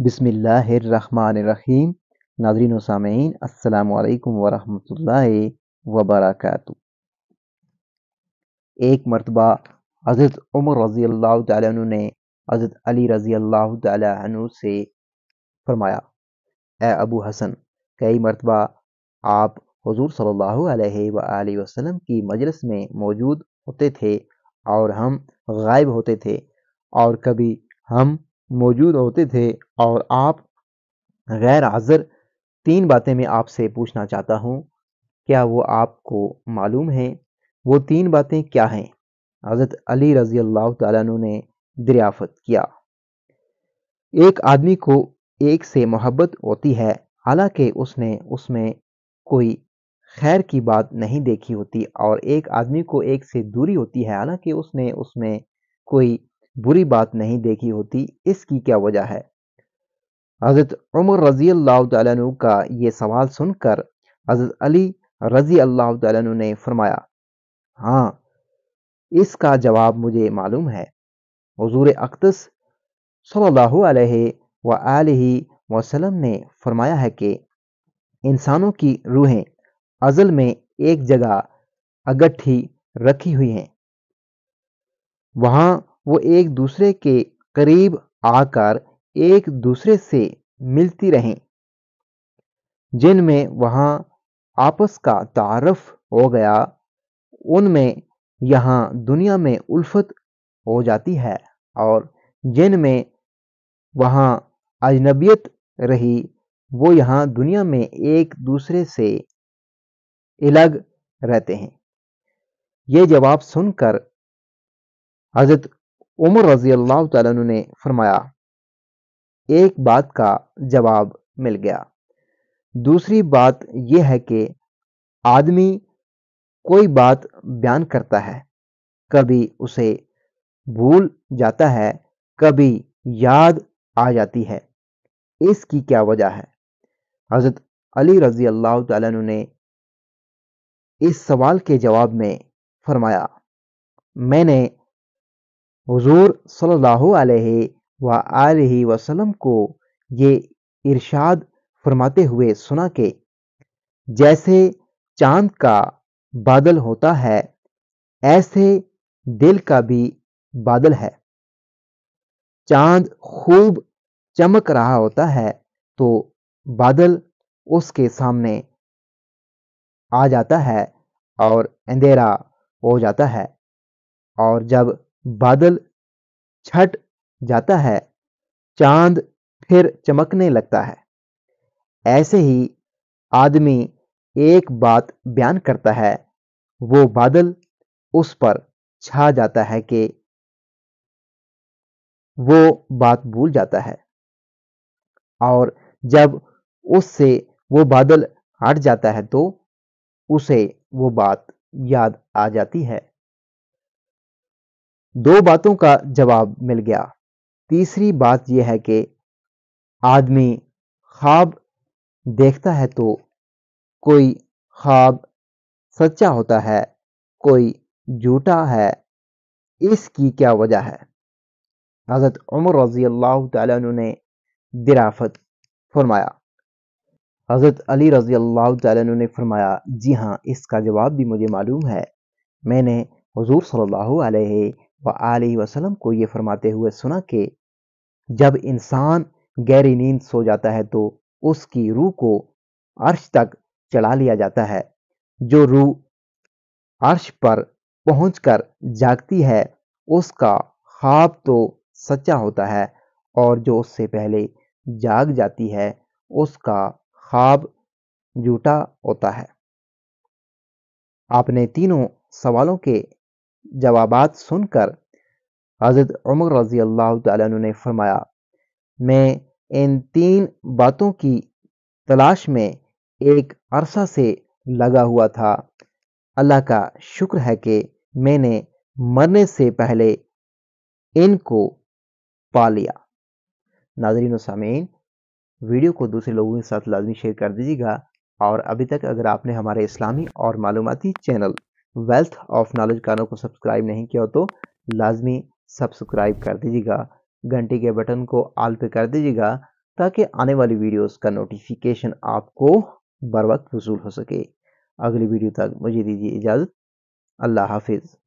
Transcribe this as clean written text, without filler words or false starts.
बिस्मिल्लाहिर्रहमानिर्रहीम। नाज़रीन व सामईन, अस्सलामु अलैकुम वरहमतुल्लाहि वबरकातुहू। एक मरतबा हज़रत उमर रज़ी अल्लाह तआला अन्हु ने हज़रत अली रज़ी अल्लाह तआला अन्हु से फरमाया, ए अबू हसन, कई मरतबा आप हुज़ूर सल्लल्लाहु अलैहि वसल्लम की मजलिस में मौजूद होते थे और हम गायब होते थे, और कभी हम मौजूद होते थे और आप गैर हाजिर। 3 बातें मैं आपसे पूछना चाहता हूँ, क्या वो आपको मालूम है? वो 3 बातें क्या हैं? हज़रत अली रज़ी अल्लाह तआला अन्हु ने दरियाफ़त किया। एक आदमी को एक से मोहब्बत होती है, हालांकि उसने उसमें कोई खैर की बात नहीं देखी होती, और एक आदमी को एक से दूरी होती है, हालांकि उसने उसमें कोई बुरी बात नहीं देखी होती। इसकी क्या वजह है? हज़रत उमर रज़ी अल्लाह तआला अन्हु का ये सवाल सुनकर हज़रत अली रज़ी अल्लाह तआला अन्हु ने फरमाया, हाँ, इसका जवाब मुझे मालूम है। हुज़ूर अक़दस सल्लल्लाहु अलैहि वसल्लम ने फरमाया है कि इंसानों की रूहें अज़ल में एक जगह इकट्ठी रखी हुई हैं, वहाँ वो एक दूसरे के करीब आकर एक दूसरे से मिलती रहें, जिनमें वहाँ आपस का तारुफ हो गया, उनमें यहाँ दुनिया में उल्फत हो जाती है, और जिनमें वहाँ अजनबियत रही, वो यहाँ दुनिया में एक दूसरे से अलग रहते हैं। ये जवाब सुनकर हज़रत उमर रज़ी अल्लाह तआला अन्हु ने फरमाया, एक बात का जवाब मिल गया। दूसरी बात यह है कि आदमी कोई बात बयान करता है, कभी उसे भूल जाता है, कभी याद आ जाती है। इसकी क्या वजह है? हज़रत अली रज़ी अल्लाह तआला अन्हु ने इस सवाल के जवाब में फरमाया, मैंने हुज़ूर सल्लल्लाहु अलैहि वसल्लम को ये इरशाद फरमाते हुए सुना कि जैसे चांद का बादल होता है, ऐसे दिल का भी बादल है। चांद खूब चमक रहा होता है तो बादल उसके सामने आ जाता है और अंधेरा हो जाता है, और जब बादल छट जाता है, चांद फिर चमकने लगता है। ऐसे ही आदमी एक बात बयान करता है, वो बादल उस पर छा जाता है कि वो बात भूल जाता है, और जब उससे वो बादल हट जाता है तो उसे वो बात याद आ जाती है। 2 बातों का जवाब मिल गया। तीसरी बात यह है कि आदमी ख्वाब देखता है तो कोई ख्वाब सच्चा होता है, कोई झूठा है। इसकी क्या वजह है? हज़रत उमर रज़ी अल्लाह तआला अन्हु ने दरियाफ़त फरमाया। हज़रत अली रज़ी अल्लाह तआला अन्हु ने फरमाया, जी हाँ, इसका जवाब भी मुझे मालूम है। मैंने हुज़ूर सल्लल्लाहु अलैहि वसल्लम को ये फरमाते हुए सुना कि जब इंसान गहरी नींद सो जाता है तो उसकी रूह को अर्श तक चढ़ा लिया जाता है। जो रूह अर्श पर पहुंचकर जागती है, उसका ख्वाब तो सच्चा होता है, और जो उससे पहले जाग जाती है, उसका ख्वाब झूठा होता है। आपने तीनों सवालों के जवाबात सुनकर हज़रत उमर रज़ी अल्लाह तआला अन्हु ने फरमाया, मैं इन 3 बातों की तलाश में एक अरसा से लगा हुआ था। अल्लाह का शुक्र है कि मैंने मरने से पहले इनको पा लिया। नाज़रीन व सामीन, वीडियो को दूसरे लोगों के साथ लाजमी शेयर कर दीजिएगा, और अभी तक अगर आपने हमारे इस्लामी और मालूमाती चैनल वेल्थ ऑफ नॉलेज कानों को सब्सक्राइब नहीं किया हो तो लाजमी सब्सक्राइब कर दीजिएगा, घंटी के बटन को ऑल पे कर दीजिएगा, تاکہ آنے والی ویڈیوز کا نوٹیفیکیشن آپ کو بر وقت وصول ہو سکے۔ اگلی ویڈیو تک مجھے دیجیے اجازت۔ اللہ حافظ۔